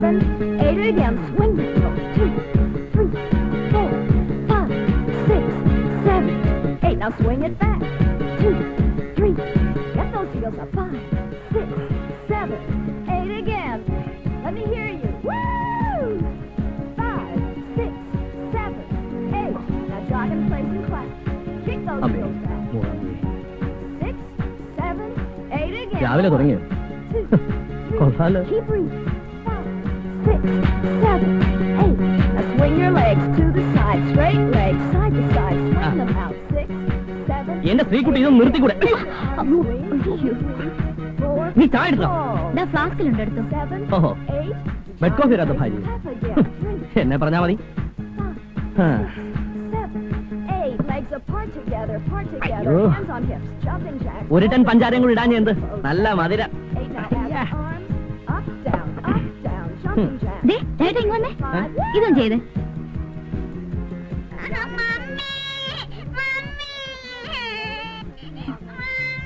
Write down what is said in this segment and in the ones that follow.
8 again. Swing it. 2, 3, 4, 5, 6, 7, 8. Now swing it back. 2, 3. Get those heels up. 5, 6, 7, 8 again. Let me hear you. Woo! 5, 6, 7, 8. Now jog in place and clap. Kick those heels back. 6, 7, 8 again. രാവിലെ തുടങ്ങിയോ? 2, 3. Keep breathing. 6, 7, 8. Now swing your legs to the side, straight legs, side to side. Swing them out. 6, 7. എന്റെ സ്ത്രീക്കുട്ടി ഇതൊന്നും നിർത്തിക്കൂടെ? നീ ചായ എടുത്തോ? ഫ്ലാസ്കിലുണ്ട് എടുത്തു. ഓഹോ, bed coffee ഇടാത്ത ഭാര്യ എന്നെ പറഞ്ഞാ മതി. ഒരു ടൺ പഞ്ചാരയും കൂടി ഇടാൻ എന്ത് നല്ല മധുര. ഇതും ചെയ്ത്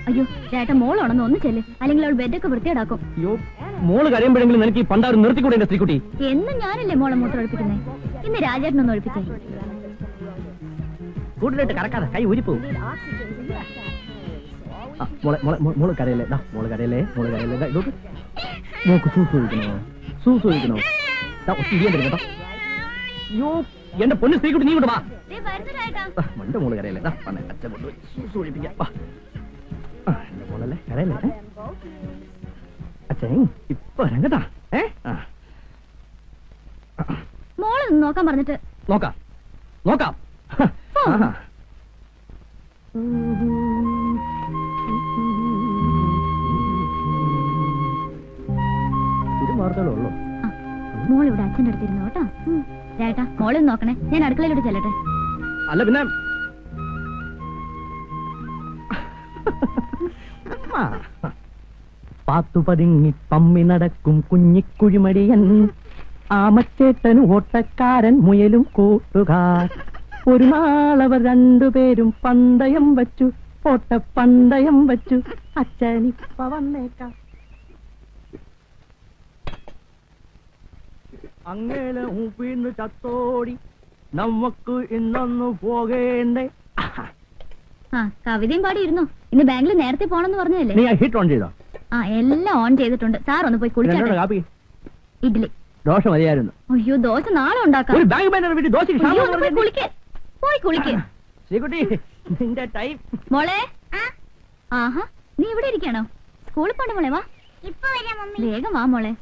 അയ്യോ ചേട്ടൻ മോളാണെന്ന് ഒന്ന് ചെല്ല്, അല്ലെങ്കിൽ അവൾ ബെഡൊക്കെ വൃത്തിയാടാക്കും. അയ്യോ, മോള് കരയുമ്പോഴെങ്കിലും നിനക്ക് ഈ പണ്ടാറ് നിർത്തിക്കൂടെ എന്റെ സ്ത്രീക്കുട്ടി? എന്നും ഞാനല്ലേ മോളെ മൂത്രം ഒഴിപ്പിക്കുന്നേ. ഇന്ന് രാജേട്ടനൊന്ന് ഒഴിപ്പിച്ചേ. കൂടുതലായിട്ട് കറക്കാതെ കൈ ഊരിപ്പോവും. മോള് കരയല്ലേ, മോള് കരയല്ലേ, മോള് കരയല്ലേ. മോക്ക് സൂസ് ഒഴിക്കണോ? സൂസ് ഒഴിക്കണോ? കേട്ടോ. അയ്യോ, എന്റെ പൊന്നു സ്ത്രീക്കുട്ടി നീ ഇങ്ങോട്ട് വാ. മണ്ട മോള് കരയല്ലേ, അച്ഛൻ കൊണ്ടുപോയി സൂസ് ഒഴിപ്പിക്കാം. എന്റെ മോളല്ലേ, കരയല്ലേ. അച്ഛൻ ഇപ്പൊ രംഗത്താ. മോളെ നോക്കാൻ പറഞ്ഞിട്ട് നോക്കാം നോക്കാം. ഉള്ളൂ. മോൾ ഇവിടെ അച്ഛൻ്റെ അടുത്തിരുന്നു കേട്ടോ. ചേട്ടാ മോളെ നോക്കണേ, ഞാൻ അടുക്കളയിലോട്ട് ചെല്ലട്ടെ. അല്ല പിന്നെ പാത്തു പതുങ്ങി പമ്മി നടക്കും കുഞ്ഞിക്കുഴിമടിയൻ, ആമച്ചേട്ടൻ ഓട്ടക്കാരൻ മുയലും കൂട്ടുകാർ. ഒരു നാളവർ രണ്ടുപേരും പന്തയം വച്ചു, ഓട്ടപ്പന്തയം വച്ചു. അച്ഛനിപ്പ വന്നേക്കാം. അങ്ങേലെ ഊപ്പിന്ന് ചത്തോടി നമുക്ക് ഇന്നൊന്നു പോകേണ്ടേ. കവിതയും പാടിയിരുന്നു. ഇന്ന് ബാങ്കിൽ നേരത്തെ പോണെന്ന് പറഞ്ഞതല്ലേ. നീ ഹീറ്റ് ഓൺ ചെയ്തോ? എല്ലാം ഓൺ ചെയ്തിട്ടുണ്ട്. സാർ ഒന്ന് പോയി കുളിച്ചോട്ടെ. കാപ്പി ഇഡ്ഡലി ദോശ മതിയായിരുന്നു. അയ്യോ, ദോശ നാളെ ഉണ്ടാക്കാം. ഒരു ബാങ്ക് മാനേജർ വീട്ടിൽ ദോശ പോയി കുളിക്ക്. ശ്രീകുട്ടി നിന്റെ ടൈം. മോളെ, ആഹാ നീ ഇവിടെ ഇരിക്കണോ? സ്കൂളിൽ പോണ്ട മോളെ. വാ, വേഗം വാ മോളെ.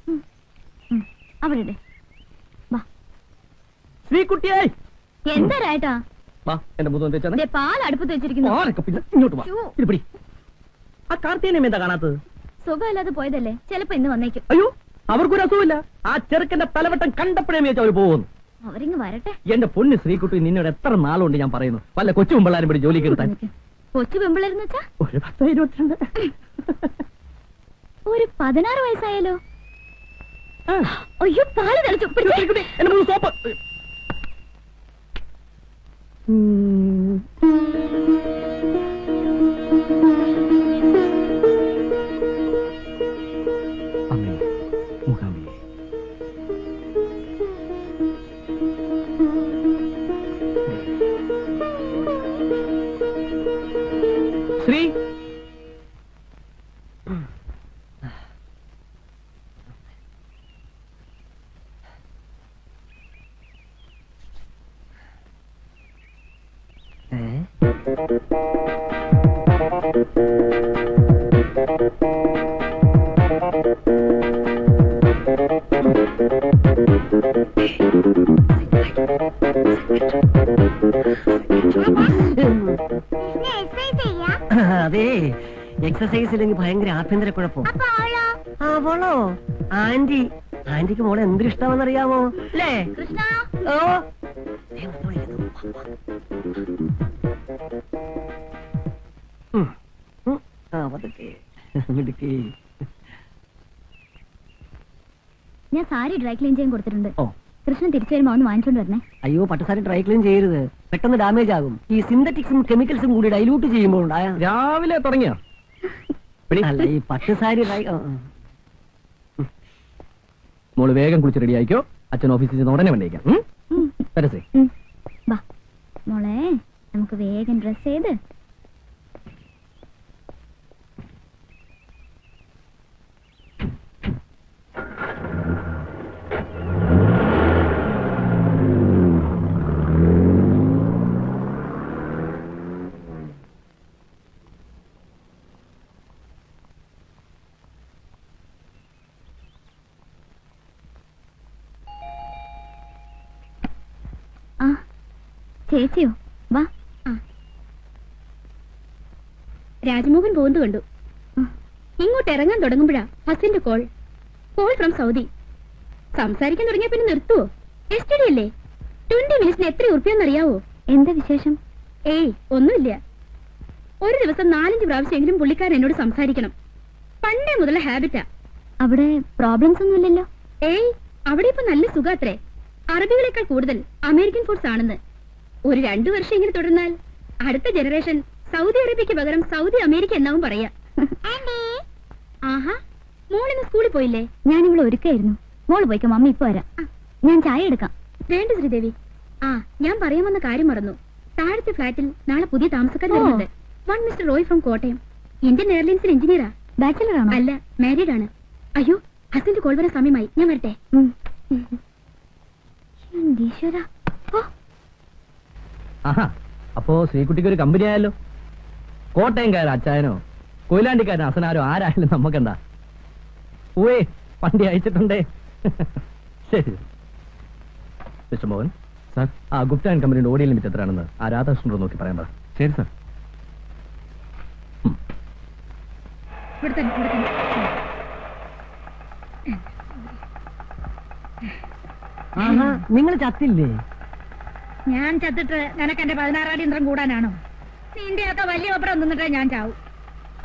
അവിടെ ശ്രീകുട്ടിയെ എന്താ രായിട്ടാ? പാൽ അടുപ്പത്ത് വെച്ചിരിക്കുന്നു. ആ കാർത്തികനെ എന്താ കാണാത്തത്? സുഖമില്ലാതെ പോയതല്ലേ, ചിലപ്പോ ഇന്ന് വന്നേക്കും. അയ്യോ, അവർക്കൊരു അസുഖമില്ല. ആ ചെറുക്കന്റെ തലവട്ടം കണ്ടപ്പോഴേ വെച്ചാൽ അവർ പോകുന്നു. അവരിങ്ങ് വരട്ടെ. എന്റെ പൊന്ന് ശ്രീകുട്ടി, നിന്നോട് എത്ര നാളുണ്ട് ഞാൻ പറയുന്നു, വല്ല കൊച്ചു പെമ്പിള്ളാരും പിടി ജോലിക്ക് എടുത്താൻ. കൊച്ചു പെമ്പിള്ളേരെന്ന് വെച്ചാ ഒരു 10-22. ഒരു 16 വയസ്സായാലോ? അയ്യോ, പാല് തെളിച്ചു. എന്റെ സോപ്പ്. അമ്മേ, മുഖാമേ. ശ്രീ അതെ, എക്സസൈസ് ഇല്ലെങ്കിൽ ഭയങ്കര ആഭ്യന്തര കുഴപ്പം. അവളോ? ആന്റിക്ക് മോളെ എന്തൊരു ഇഷ്ടമാണെന്നറിയാമോ അല്ലേ? ഓ, ഞാൻ സാരി ഡ്രൈ ക്ലീൻ ചെയ്യാൻ കൊടുത്തിട്ടുണ്ട്. കൃഷ്ണൻ തിരിച്ചു വരുമ്പോ ഒന്ന് വാങ്ങിച്ചോണ്ട് വരണേ. അയ്യോ, പട്ടുസാരി ഡ്രൈ ക്ലീൻ ചെയ്യരുത്, പെട്ടെന്ന് ഡാമേജ് ആകും. ഈ സിന്തറ്റിക്സും കെമിക്കൽസും കൂടി ഡൈലൂട്ട് ചെയ്യുമ്പോൾ രാവിലെ തുടങ്ങിയോ? അല്ല, ഈ പട്ടുസാരി ഡ്രൈ മോള് വേഗം കുളിച്ച് റെഡി ആയിക്കോ. അച്ഛൻ ഓഫീസിൽ നിന്ന് ഉടനെ വന്നേക്കാം. തരസേ വാ മോളെ, നമുക്ക് വേഗം ഡ്രസ് ചെയ്ത് ചേച്ചിയോ? വാ. രാജ്മോഹൻ പോകുന്നു കണ്ടു. ഇങ്ങോട്ട് ഇറങ്ങാൻ തുടങ്ങുമ്പോഴാ ഹസിന്റെ കോൾ ഫ്രം സൗദി. സംസാരിക്കാൻ തുടങ്ങിയ പിന്നെ നിർത്തുവോ? എസ്റ്റഡി അല്ലേ? 20 മിനിറ്റ്സിന് എത്ര ഉറുപ്പിയെന്നറിയാവോ? എന്താ വിശേഷം? ഏയ് ഒന്നുമില്ല. ഒരു ദിവസം 4-5 പ്രാവശ്യമെങ്കിലും പുള്ളിക്കാരൻ എന്നോട് സംസാരിക്കണം. പണ്ടേ മുതലുള്ള ഹാബിറ്റാ. അവിടെ പ്രോബ്ലംസ് ഒന്നുമില്ലല്ലോ? ഏയ് അവിടെ ഇപ്പൊ നല്ല സുഖാത്രേ. അറബികളെക്കാൾ കൂടുതൽ അമേരിക്കൻ ഫുഡ്സ് ആണെന്ന്. ഒരു 2 വർഷം ഇങ്ങനെ തുടർന്നാൽ അടുത്ത ജനറേഷൻ സൗദി അറേബ്യക്ക് പകരം സൗദി അമേരിക്ക എന്നാവും പറയാ. ആഹാ, മോളിന്ന് സ്കൂളിൽ പോയില്ലേ? ഞാനിവിടെ ഒരുക്കായിരുന്നു. മോള് പോയിക്കോ, മമ്മി ഇപ്പൊ വരാം. ഞാൻ ചായ എടുക്കാം. വേണ്ട ശ്രീദേവി. ഞാൻ പറയാൻ വന്ന കാര്യം മറന്നു. താഴത്തെ ഫ്ലാറ്റിൽ നാളെ പുതിയ താമസക്കാർ വരുന്നുണ്ട്. One mister Roy from Kottayam. Indian എയർലൈൻസിൽ എഞ്ചിനീയറാ. ബാച്ചിലർ ആണോ? അല്ല, മാരീഡ് ആണ്. അയ്യോ, ഹസ്ബൻഡ് കോൾ വരാൻ സമയമായി. ഞാൻ വരട്ടെ. ആഹാ, അപ്പോ ശ്രീകുട്ടിക്ക് ഒരു കമ്പനി ആയല്ലോ. കോട്ടയംകാരൻ അച്ചായനോ കൊയിലാണ്ടിക്കാരൻ അസനാരോ ആരായാലും നമുക്കെന്താ. പോയേ വണ്ടി അയച്ചിട്ടുണ്ടേ. ശരി മിസ്റ്റർ മോഹൻ സാർ, ആ ഗുപ്ത ആൻഡ് കമ്പനിയുടെ ഓഡിയോ ലിമിറ്റ് എത്രയാണെന്ന് ആ രാധാകൃഷ്ണനോട് നോക്കി പറയാൻ പറ. ശരി സാർ. നിങ്ങൾ ചത്തില്ലേ? ഞാൻ ചത്തിട്ട് നിനക്ക് എന്റെ 16 അടി യന്ത്രം കൂടാനാണോ? നിന്റെ ഒക്കെ വലിയ ഒപ്പരം നിന്നിട്ടേ ഞാൻ ചാവും.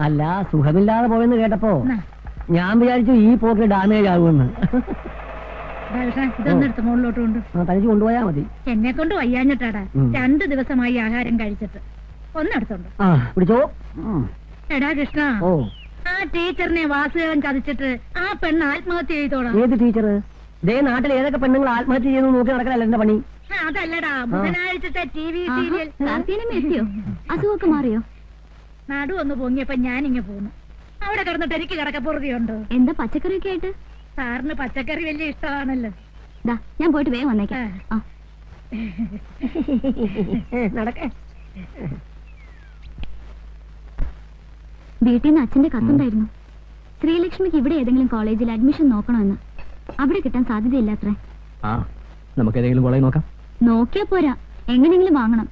അല്ല, സുഖമില്ലാതെ പോയെന്ന് കേട്ടപ്പോ ഞാൻ വിചാരിച്ചു ഈ പോക്ക് ഡാമേജ് ആകുമെന്ന്. ഇതൊന്നും എടുത്ത് മുകളിലോട്ട് കൊണ്ട് തനിച്ച് കൊണ്ടുപോയാ മതി. എന്നെ കൊണ്ട് വയ്യാഞ്ഞിട്ടാടാ. 2 ദിവസമായി ആഹാരം കഴിച്ചിട്ട്. ഒന്നെടുത്തോണ്ട് പിടിച്ചോ. എടാ കൃഷ്ണ, ഓ, ആ ടീച്ചറിനെ വാസുദേവൻ ചതിച്ചിട്ട് ആ പെണ്ണ് ആത്മഹത്യ ചെയ്തോളാം. ഏത് ടീച്ചർ? ദേ നാട്ടിൽ ഏതൊക്കെ പെണ്ണുങ്ങൾ ആത്മഹത്യ ചെയ്തു നോക്കി നടക്കലല്ല എന്റെ പണി. അതല്ലടാ, ബുധനാഴ്ചത്തെ TV സീരിയൽ. എത്തിയോ? അസുഖമൊക്കെ മാറിയോ? നടു ഒന്ന് പൊങ്ങിയപ്പോ ഞാനിങ്ങ പോന്നു. അവിടെ കിടന്നിട്ട് എനിക്ക് കിടക്കപ്പുറതിയുണ്ടോ? എന്താ പച്ചക്കറിയൊക്കെ ആയിട്ട്? സാറിന് പച്ചക്കറി വലിയ ഇഷ്ടമാണല്ലോ. ഞാൻ പോയിട്ട് വേഗം വന്നേക്കാം. നടക്കേ. വീട്ടിൽ നിന്ന് അച്ഛന്റെ കത്തുണ്ടായിരുന്നു. ശ്രീലക്ഷ്മിക്ക് ഇവിടെ ഏതെങ്കിലും കോളേജിൽ അഡ്മിഷൻ നോക്കണമെന്ന്. അവിടെ കിട്ടാൻ സാധ്യതയില്ലാത്രേ. നമുക്ക് ഏതെങ്കിലും കോളേജ് നോക്കാം. നോക്കിയാ പോരാ, എങ്ങനെയെങ്കിലും വാങ്ങണം.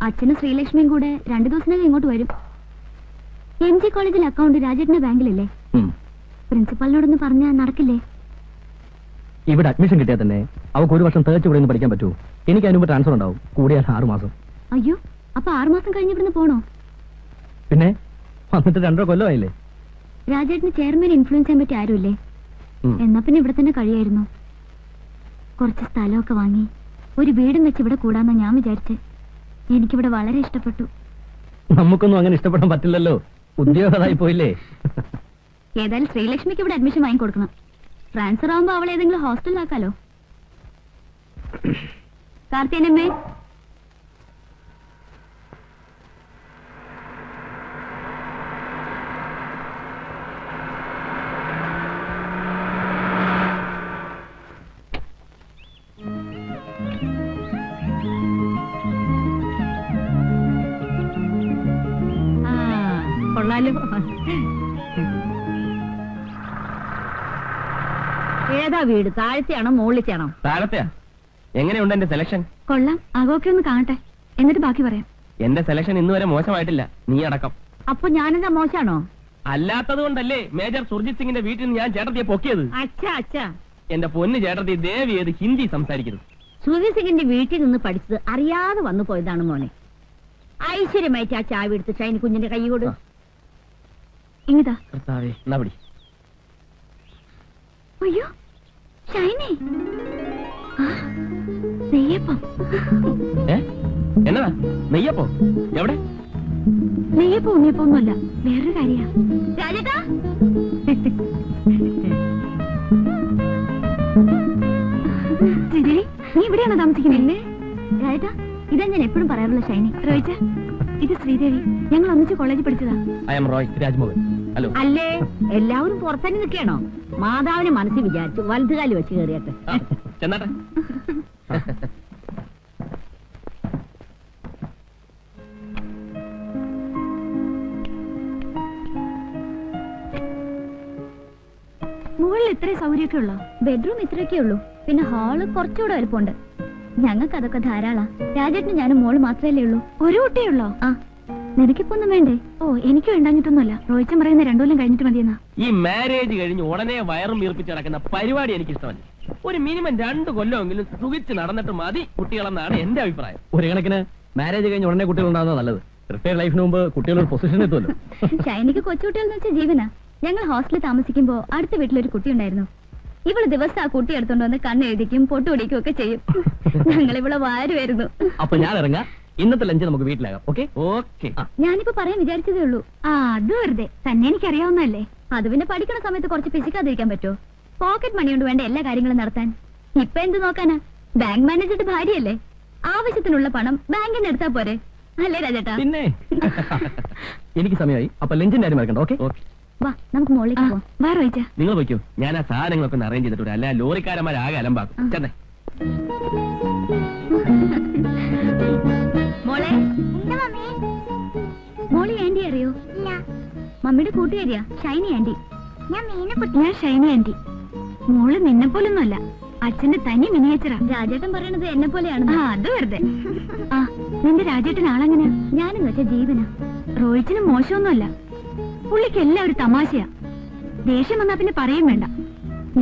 അച്ഛനും ശ്രീലക്ഷ്മിയും കൂടെ 2 ദിവസത്തിനകം ഇങ്ങോട്ട് വരും. MG കോളേജിൽ അക്കൗണ്ട് രാജേട്ടന്റെ ബാങ്കിലല്ലേ? പ്രിൻസിപ്പാളിനോടൊന്ന് പറഞ്ഞാൽ നടക്കില്ലേ? ഇവിടെ അഡ്മിഷൻ കിട്ടിയാൽ തന്നെ അവർക്ക് 1 വർഷം തേച്ച് ഇവിടെ നിന്ന് പഠിക്കാൻ പറ്റുമോ? എനിക്ക് അതിന് മുമ്പ് ട്രാൻസ്ഫർ ഉണ്ടാവും. കൂടിയാൽ 6 മാസം. അയ്യോ, അപ്പൊ 6 മാസം കഴിഞ്ഞ് ഇവിടുന്ന് പോണോ? പിന്നെ വന്നിട്ട് 2 കൊല്ലമായില്ലേ. രാജേട്ടന് ചെയർമാൻ ഇൻഫ്ലുവൻസ് ചെയ്യാൻ പറ്റിയ ആരുമില്ലേ? എന്നാ പിന്നെ ഇവിടെ തന്നെ കഴിയായിരുന്നു. കുറച്ച് സ്ഥലമൊക്കെ വാങ്ങി ഒരു വീടും വെച്ച് ഇവിടെ കൂടാന്നാ ഞാൻ വിചാരിച്ചേ. എനിക്കിവിടെ വളരെ ഇഷ്ടപ്പെട്ടു. നമുക്കൊന്നും അങ്ങനെ ഇഷ്ടപ്പെടാൻ പറ്റില്ലല്ലോ, ഉദ്യോഗമായി പോയില്ലേ. ഏതായാലും ശ്രീലക്ഷ്മിക്ക് ഇവിടെ അഡ്മിഷൻ വാങ്ങിക്കൊടുക്കണം. ട്രാൻസ്ഫർ ആവുമ്പോ അവളെ ഏതെങ്കിലും ഹോസ്റ്റലിലാക്കാലോ. കാർത്തിയനമ്മേ, ഏതാ വീട്? താഴത്തെയാണോ മുകളിലത്തെയാണോ? താഴത്തെയാ. എങ്ങനെയുണ്ട് എന്റെ സെലക്ഷൻ? കൊള്ളാം. ആകോക്കെ ഒന്ന് കാണട്ടെ, എന്നിട്ട് ബാക്കി പറയാം. എന്റെ സെലക്ഷൻ ഇന്നുവരെ മോശമായിട്ടില്ല, നീ അടക്കം. അപ്പൊ ഞാനെന്താ മോശാണോ? അല്ലാത്തത് കൊണ്ടല്ലേ മേജർ സുർജിത് സിംഗിന്റെ വീട്ടിൽ നിന്ന് ഞാൻ ചേട്ടത്തിയെ പൊക്കിയത്. അച്ഛാ, എന്റെ പൊന്ന് ചേട്ടത്തി, ദേവി ഏത് ഹിന്ദി സംസാരിക്കുന്നു. സുർജിത് സിംഗിന്റെ വീട്ടിൽ നിന്ന് പഠിച്ചത് അറിയാതെ വന്നു പോയതാണ് മോനെ. ഐശ്വര്യമായിട്ട് ആ ചാവി എടുത്ത് ഷൈനി കുഞ്ഞിന്റെ കൈ കൊടു. ഇങ്ങിതാ. കർത്താവേ, എന്നാ പിടി. അയ്യോ, ഷൈനി, നെയ്യപ്പം. എന്നതാ നെയ്യപ്പോ? എവിടെ? നെയ്യപ്പം ഉണ്ണിയപ്പം ഒന്നുമല്ല, വേറൊരു കാര്യ. രാജേട്ടാ, നീ ഇവിടെയാണോ താമസിക്കുന്നത്? രാജേട്ടാ, ഇതാ ഞാൻ എപ്പോഴും പറയാറുള്ള ഷൈനി. റോയിച്ച, ഇത് ശ്രീദേവി. ഞങ്ങൾ ഒന്നിച്ച് കോളേജിൽ പഠിച്ചതാ. I M Roy Rajmohan. Hello. അല്ലേ എല്ലാവരും പുറത്തന്നെ നിൽക്കണോ? മാതാവിനെ മനസ്സിൽ വിചാരിച്ചു വലതുകാലി വെച്ച് കയറിയട്ടെ. ചെന്നാട്ടെ. മുകളിൽ ഇത്രേ സൗകര്യമൊക്കെ ഉള്ളോ? ബെഡ്റൂം ഇത്രയൊക്കെ ഉള്ളൂ. പിന്നെ ഹാള് കുറച്ചുകൂടെ വലുപ്പമുണ്ട്. ഞങ്ങൾക്ക് അതൊക്കെ ധാരാളാ. രാജേട്ടന് ഞാനും മോള് മാത്രമല്ലേ ഉള്ളൂ. ഒരു കുട്ടിയേ ഉള്ളോ? ആ. നിനക്കിപ്പോ ഒന്നും വേണ്ടേ? ഓ, എനിക്ക് വേണ്ടാഞ്ഞിട്ടൊന്നുമല്ല. റോയിച്ചൻ പറയുന്ന 2 കൊല്ലം കഴിഞ്ഞിട്ട് മതിയെന്നാ. ഈ മാരേജ് കഴിഞ്ഞ് ഉടനെ വയറും വീർപ്പിച്ച് നടക്കുന്ന പരിപാടി എനിക്ക് ഇഷ്ടമല്ല. ഒരു മിനിമം 2 കൊല്ലമെങ്കിലും സുഖിച്ച് നടന്നിട്ട് മതി കുട്ടികളെന്നാണ് എന്റെ അഭിപ്രായം. ഒരു കണക്കിന് മാരേജ് കഴിഞ്ഞ് ഉടനെ കുട്ടികൾ ഉണ്ടാകുന്നത് നല്ലത്. റിട്ടയർഡ് ലൈഫിന് മുമ്പ് കുട്ടികളൊരു പൊസിഷൻ എത്തുമല്ലോ. ഷൈനിക്ക് കൊച്ചുകുട്ടികൾ വെച്ച ജീവനാ. ഞങ്ങൾ ഹോസ്റ്റലിൽ താമസിക്കുമ്പോ അടുത്ത വീട്ടിലൊരു കുട്ടി ഉണ്ടായിരുന്നു. ഇവള് ദിവസം ആ കുട്ടി എടുത്തോണ്ട് വന്ന് കണ്ണെഴുതിക്കും പൊട്ടുപിടിക്കും ഒക്കെ ചെയ്യും. ഞങ്ങൾ ഇവളെ വാരുമായിരുന്നു. അപ്പൊ ഞാൻ ഇറങ്ങാം. ഇന്നത്തെ ലഞ്ച് നമുക്ക് വീട്ടിലാകാം. Okay okay. ഞാനിപ്പോ പറയാൻ വിചാരിച്ചതേ ഉള്ളൂ. ആ, അത് വെറുതെ തന്നെ എനിക്കറിയാവുന്നല്ലേ. അത് പിന്നെ പഠിക്കണ സമയത്ത് കുറച്ച് പിശിക്കാതിരിക്കാൻ പറ്റുമോ? പോക്കറ്റ് മണി കൊണ്ട് വേണ്ട എല്ലാ കാര്യങ്ങളും നടത്താൻ. ഇപ്പൊ എന്ത് നോക്കാനാ? ബാങ്ക് മാനേജറുടെ ഭാര്യയല്ലേ. ആവശ്യത്തിനുള്ള പണം ബാങ്കിൽ നിന്ന് എടുത്താ പോരെ, അല്ലേ രാജേട്ടാ? പിന്നെ എനിക്ക് സമയമായി. അപ്പൊ ലഞ്ചിന്റെ കാര്യം മറക്കണ്ട. Okay okay. വാ, നമുക്ക് മുകളിലേക്ക് പോവാം. വാ റോയിച്ച. നിങ്ങൾ വയ്ക്കോ, ഞാൻ ആ സാധനങ്ങളൊക്കെ ഒന്ന് അറേഞ്ച് ചെയ്തിട്ടുണ്ട്. അല്ല ലോറിക്കാരന്മാരാകെ അലമ്പാക്കും. ചെന്നേ. മോളെ, മോളി ആന്റി അറിയോ? മമ്മിയുടെ കൂട്ടുകാരിയാ ഷൈനി ആന്റി. ഞാൻ ഷൈനി ആന്റി. മോള് നിന്നെ പോലൊന്നുമല്ല, അച്ഛന്റെ തനി മിനിയേച്ചറാ. രാജേട്ടൻ പറയണത് എന്നെ പോലെയാണ്. അത് വെറുതെ. ആ, നിന്റെ രാജേട്ടൻ ആളെങ്ങനെയാ? ഞാനെന്ന് വെച്ചാ ജീവനാ. റോയിച്ചിന് മോശമൊന്നുമല്ല. പുള്ളിക്ക് എല്ലാം ഒരു തമാശയാ. ദേഷ്യം വന്നാ പിന്നെ പറയും വേണ്ട.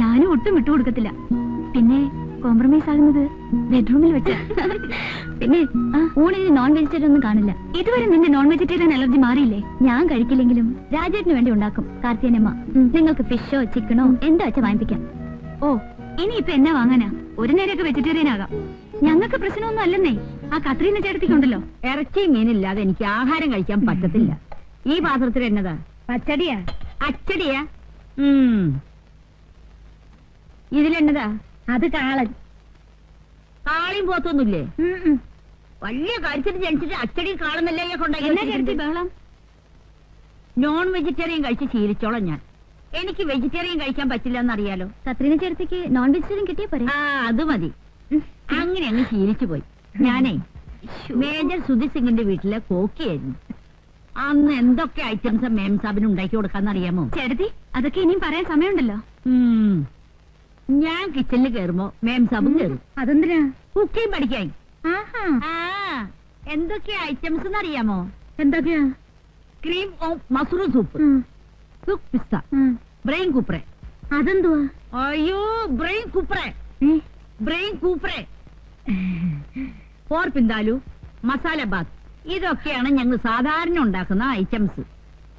ഞാനും ഒട്ടും വിട്ടുകൊടുക്കത്തില്ല. പിന്നെ കോംപ്രമൈസ് ആകുന്നത് ബെഡ്റൂമിൽ വെച്ച്. പിന്നെ ഊണിന് നോൺ വെജിറ്റേറിയൻ ഒന്നും കാണില്ല. ഇതുവരെ നിന്റെ നോൺ വെജിറ്റേറിയൻ അലർജി മാറിയില്ലേ? ഞാൻ കഴിക്കില്ലെങ്കിലും രാജേട്ടിന് വേണ്ടി ഉണ്ടാക്കും കാർത്തിയനമ്മ. നിങ്ങൾക്ക് ഫിഷോ ചിക്കനോ എന്താ വെച്ചാ വാങ്ങിപ്പിക്കാം. ഓ, ഇനിയിപ്പൊ എന്നാ വാങ്ങാനാ? ഒരു നേരമൊക്കെ വെജിറ്റേറിയൻ ആകാം. ഞങ്ങൾക്ക് പ്രശ്നമൊന്നും അല്ലെന്നേ. ആ കത്രീന ചേട്ടത്തിക്കുണ്ടല്ലോ. ഇറച്ചി മീനില്ലാതെ എനിക്ക് ആഹാരം കഴിക്കാൻ പറ്റത്തില്ല. ഈ പാത്രത്തിൽ എന്നതാ? പച്ചടിയാ? അച്ചടിയാ? ഇതിലെന്നതാ? അത് കാളൻ. കാളിയും പോത്തൊന്നുമില്ലേ? വലിയ കാര്യത്തിൽ ജനിച്ചിട്ട് അച്ചടി കാളുന്നല്ലേ കൊണ്ടായി. ബഹളം. നോൺ വെജിറ്റേറിയൻ കഴിച്ച് ശീലിച്ചോളാം ഞാൻ. എനിക്ക് വെജിറ്റേറിയൻ കഴിക്കാൻ പറ്റില്ല എന്നറിയാലോ. കത്രീന ചേട്ടത്തിക്ക് നോൺ വെജിറ്റേറിയൻ കിട്ടിയ പോരെ? ആ, അത് മതി. അങ്ങനെ അങ്ങ് ശീലിച്ചു പോയി. ഞാനേ മേജർ സുധി സിംഗിന്റെ വീട്ടിലെ കോക്കിയായിരുന്നു. അന്ന് എന്തൊക്കെ ഐറ്റംസ് മേം സാബിന് ഉണ്ടാക്കി കൊടുക്കാന്നറിയാമോ? ചേട്ടത്തി, അതൊക്കെ ഇനിയും പറയാൻ സമയമുണ്ടല്ലോ. ഞാൻ കിച്ചണിൽ കയറുമ്പോ മേം സാബും കയറും. അതെന്തിനാ? കുക്കിംഗ് പഠിക്കാൻ. എന്തൊക്കെ ഐറ്റംസ് എന്നറിയാമോ? എന്തൊക്കെയാ? ക്രീം ഓഫ് മഷ്റൂം സൂപ്പ്, സുക്ക് പിസ്ത, ബ്രെയിൻ കൂപ്രെ. അതെന്തുവാ? അയ്യോ, ബ്രെയിൻ കൂപ്രെ, ബ്രെയിൻ കൂപ്രെ, പോർ പിന്താലു, മസാല ബാത്ത്. ഇതൊക്കെയാണ് ഞങ്ങൾ സാധാരണ ഉണ്ടാക്കുന്ന ഐറ്റംസ്.